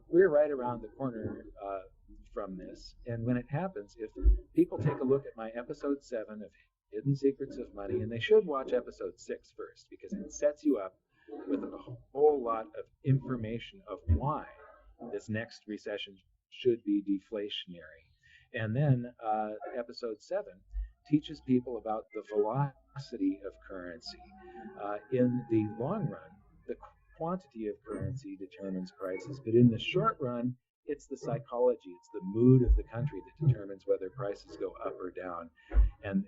we're right around the corner from this. And when it happens, if people take a look at my episode 7 of Hidden Secrets of Money, and they should watch episode 6 first, because it sets you up with a whole lot of information of why this next recession should be deflationary. And then episode 7 teaches people about the velocity of currency. In the long run, the quantity of currency determines prices, but in the short run, it's the psychology, it's the mood of the country that determines whether prices go up or down. And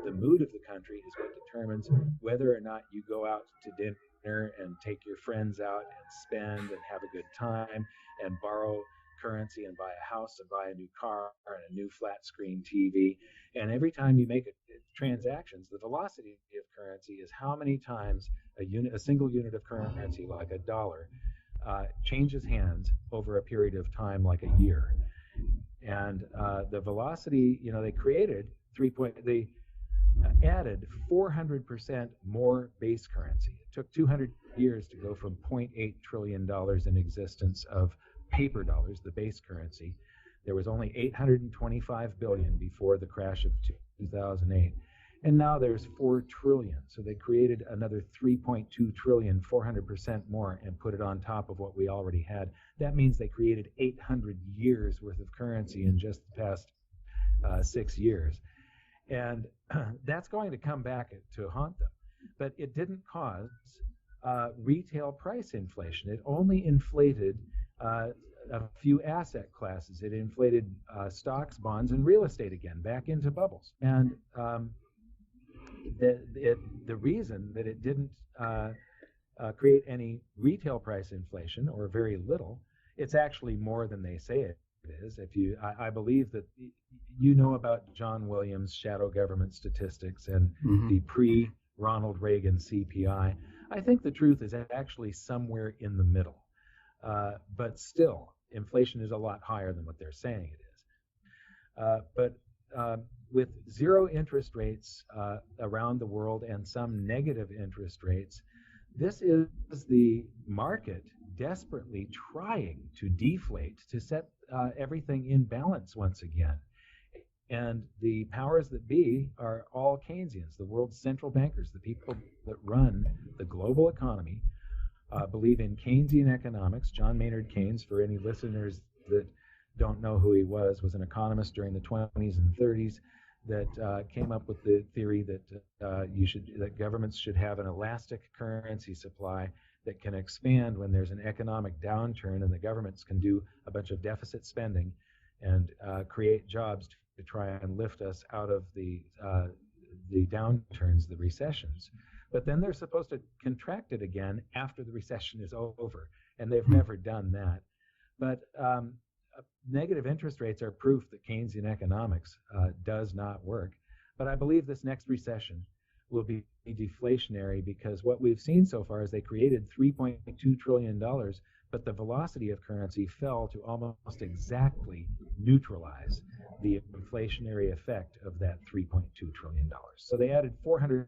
the mood of the country is what determines whether or not you go out to dinner and take your friends out and spend and have a good time and borrow currency and buy a house and buy a new car and a new flat screen TV. And every time you make transactions, the velocity of currency is how many times a single unit of currency, like a dollar, changes hands over a period of time, like a year. And the velocity, they added 400% more base currency. It took 200 years to go from $0.8 trillion in existence of paper dollars, the base currency. There was only 825 billion before the crash of 2008. And now there's 4 trillion. So they created another 3.2 trillion, 400% more, and put it on top of what we already had. That means they created 800 years worth of currency in just the past 6 years. And that's going to come back to haunt them. But it didn't cause retail price inflation. It only inflated a few asset classes. It inflated stocks, bonds, and real estate again, back into bubbles. And the reason that it didn't create any retail price inflation, or very little, it's actually more than they say it is. I believe that you know about John Williams' shadow government statistics and the pre-Ronald Reagan CPI. I think the truth is actually somewhere in the middle. But still, inflation is a lot higher than what they're saying it is. But with zero interest rates around the world and some negative interest rates, this is the market desperately trying to deflate, to set everything in balance once again. And the powers that be are all Keynesians, the world's central bankers, the people that run the global economy, believe in Keynesian economics. John Maynard Keynes, for any listeners that don't know who he was an economist during the 20s and 30s that came up with the theory that that governments should have an elastic currency supply that can expand when there's an economic downturn, and the governments can do a bunch of deficit spending and create jobs to try and lift us out of the downturns, the recessions. But then they're supposed to contract it again after the recession is over, and they've never done that. But negative interest rates are proof that Keynesian economics does not work. But I believe this next recession will be deflationary, because what we've seen so far is they created $3.2 trillion, but the velocity of currency fell to almost exactly neutralize the inflationary effect of that $3.2 trillion. So they added 400%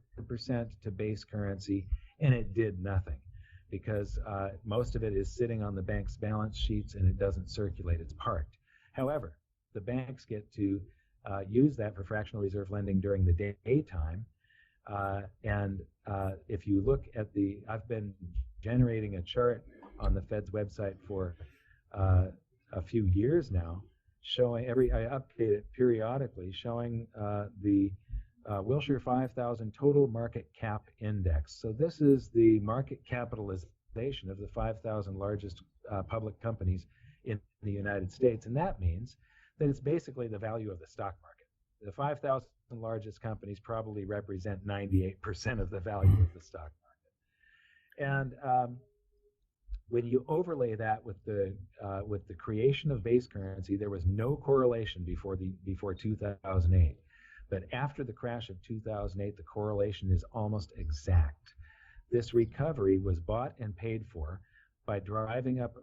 to base currency, and it did nothing, because most of it is sitting on the bank's balance sheets and it doesn't circulate, it's parked. However, the banks get to use that for fractional reserve lending during the daytime. And if you look at I've been generating a chart on the Fed's website for a few years now, showing I update it periodically, showing the Wilshire 5000 total market cap index. So this is the market capitalization of the 5,000 largest public companies in the United States. And that means that it's basically the value of the stock market. The 5,000 largest companies probably represent 98% of the value of the stock market. And when you overlay that with the creation of base currency, there was no correlation before 2008. But after the crash of 2008, the correlation is almost exact. This recovery was bought and paid for by driving up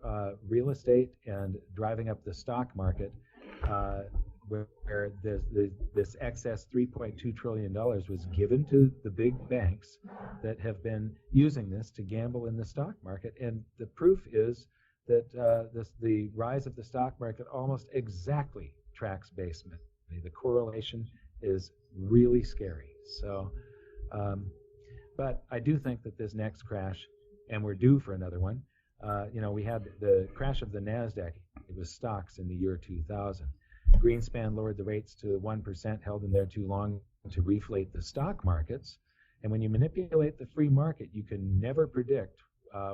real estate and driving up the stock market, where this excess $3.2 trillion was given to the big banks that have been using this to gamble in the stock market. And the proof is that the rise of the stock market almost exactly tracks base money. The correlation is really scary. So, um, but I do think that this next crash, and we're due for another one. We had the crash of the Nasdaq. It was stocks in the year 2000. Greenspan lowered the rates to 1%, held them there too long to reflate the stock markets. And when you manipulate the free market, you can never predict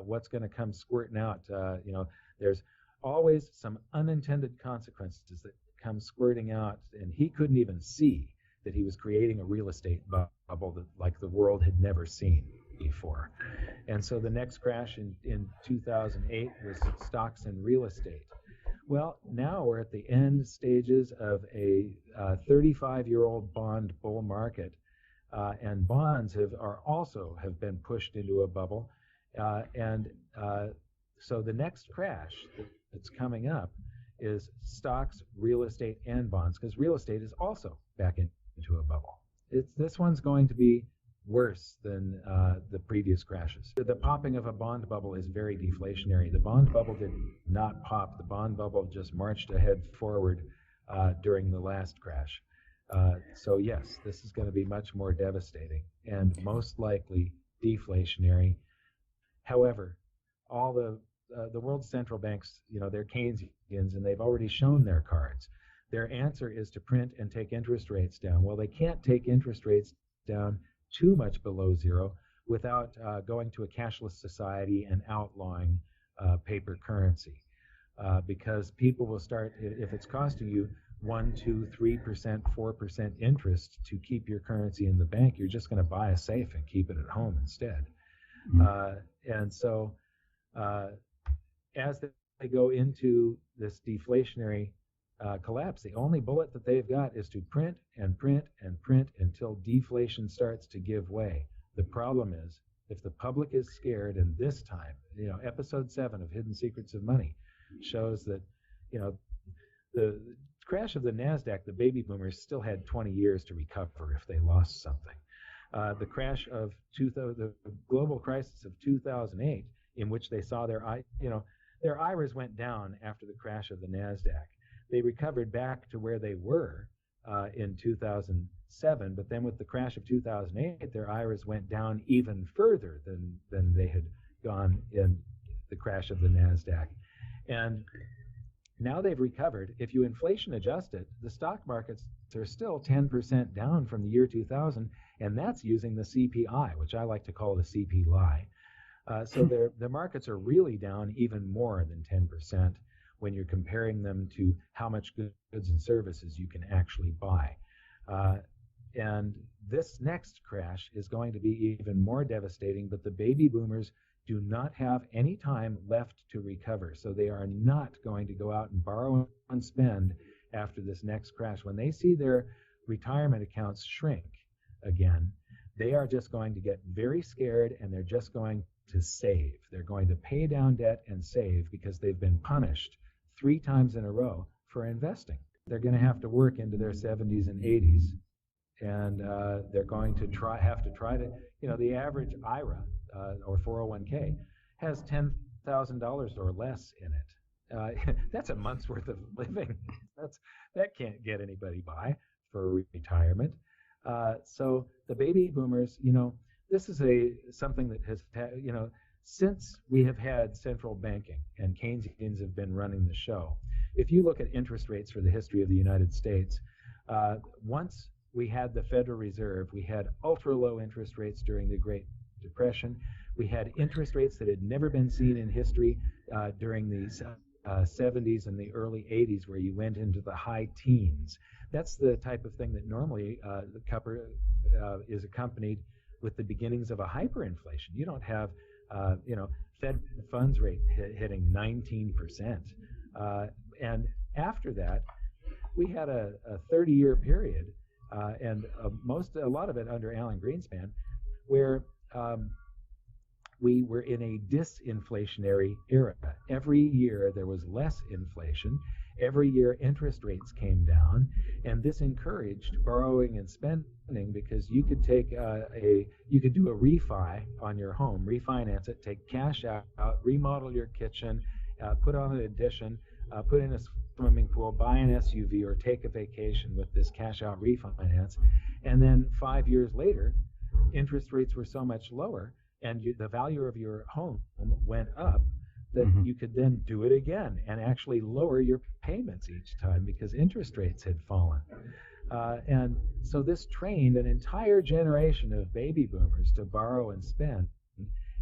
what's going to come squirting out. There's always some unintended consequences that come squirting out, and he couldn't even see that he was creating a real estate bubble that like the world had never seen before. And so the next crash in 2008 was stocks and real estate. Well, now we're at the end stages of a 35-year-old bond bull market, and bonds have been pushed into a bubble, so the next crash that's coming up is stocks, real estate, and bonds, because real estate is also back into a bubble. This one's going to be worse than the previous crashes. The popping of a bond bubble is very deflationary. The bond bubble did not pop. The bond bubble just marched ahead forward during the last crash. So yes, this is going to be much more devastating and most likely deflationary. However, all the world's central banks, they're Keynesians, and they've already shown their cards. Their answer is to print and take interest rates down. Well, they can't take interest rates down too much below zero without going to a cashless society and outlawing paper currency, because people will start, if it's costing you 1, 2, 3%, 4% interest to keep your currency in the bank, you're just going to buy a safe and keep it at home instead. And so as they go into this deflationary collapse, the only bullet that they've got is to print and print and print until deflation starts to give way. The problem is, if the public is scared, and this time, episode 7 of Hidden Secrets of Money shows that, the crash of the Nasdaq, the baby boomers still had 20 years to recover if they lost something. The crash of the global crisis of 2008, in which they saw their IRAs went down after the crash of the Nasdaq. They recovered back to where they were in 2007, but then with the crash of 2008, their IRAs went down even further than they had gone in the crash of the Nasdaq. And now they've recovered. If you inflation adjust it, the stock markets are still 10% down from the year 2000, and that's using the CPI, which I like to call the CP lie. So the markets are really down even more than 10% when you're comparing them to how much goods and services you can actually buy. And this next crash is going to be even more devastating, but the baby boomers do not have any time left to recover. So they are not going to go out and borrow and spend after this next crash. When they see their retirement accounts shrink again, they are just going to get very scared, and they're just going to save. They're going to pay down debt and save because they've been punished 3 times in a row for investing. They're going to have to work into their 70s and 80s, and they're going to have to try to, the average IRA or 401k has $10,000 or less in it. That's a month's worth of living. That can't get anybody by for retirement. So the baby boomers, this is something that has, since we have had central banking and Keynesians have been running the show. If you look at interest rates for the history of the United States, once we had the Federal Reserve, we had ultra low interest rates during the Great Depression. We had interest rates that had never been seen in history during the 70s and the early 80s, where you went into the high teens. That's the type of thing that normally is accompanied with the beginnings of a hyperinflation. You don't have, Fed funds rate hitting 19%. And after that, we had a 30-year period, and a lot of it under Alan Greenspan, where we were in a disinflationary era. Every year there was less inflation. Every year interest rates came down, and this encouraged borrowing and spending, because you could take you could do a refi on your home, refinance it, take cash out, remodel your kitchen, put on an addition, put in a swimming pool, buy an SUV, or take a vacation with this cash out refinance. And then 5 years later, interest rates were so much lower and the value of your home went up that you could then do it again and actually lower your payments each time because interest rates had fallen. And so this trained an entire generation of baby boomers to borrow and spend.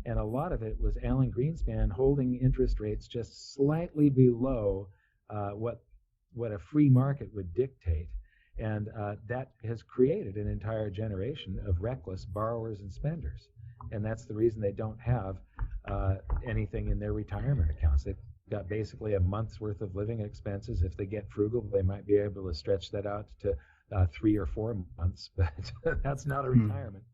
And a lot of it was Alan Greenspan holding interest rates just slightly below what a free market would dictate. And that has created an entire generation of reckless borrowers and spenders. And that's the reason they don't have anything in their retirement accounts. They've got basically a month's worth of living expenses. If they get frugal, they might be able to stretch that out to 3 or 4 months, but that's not a retirement.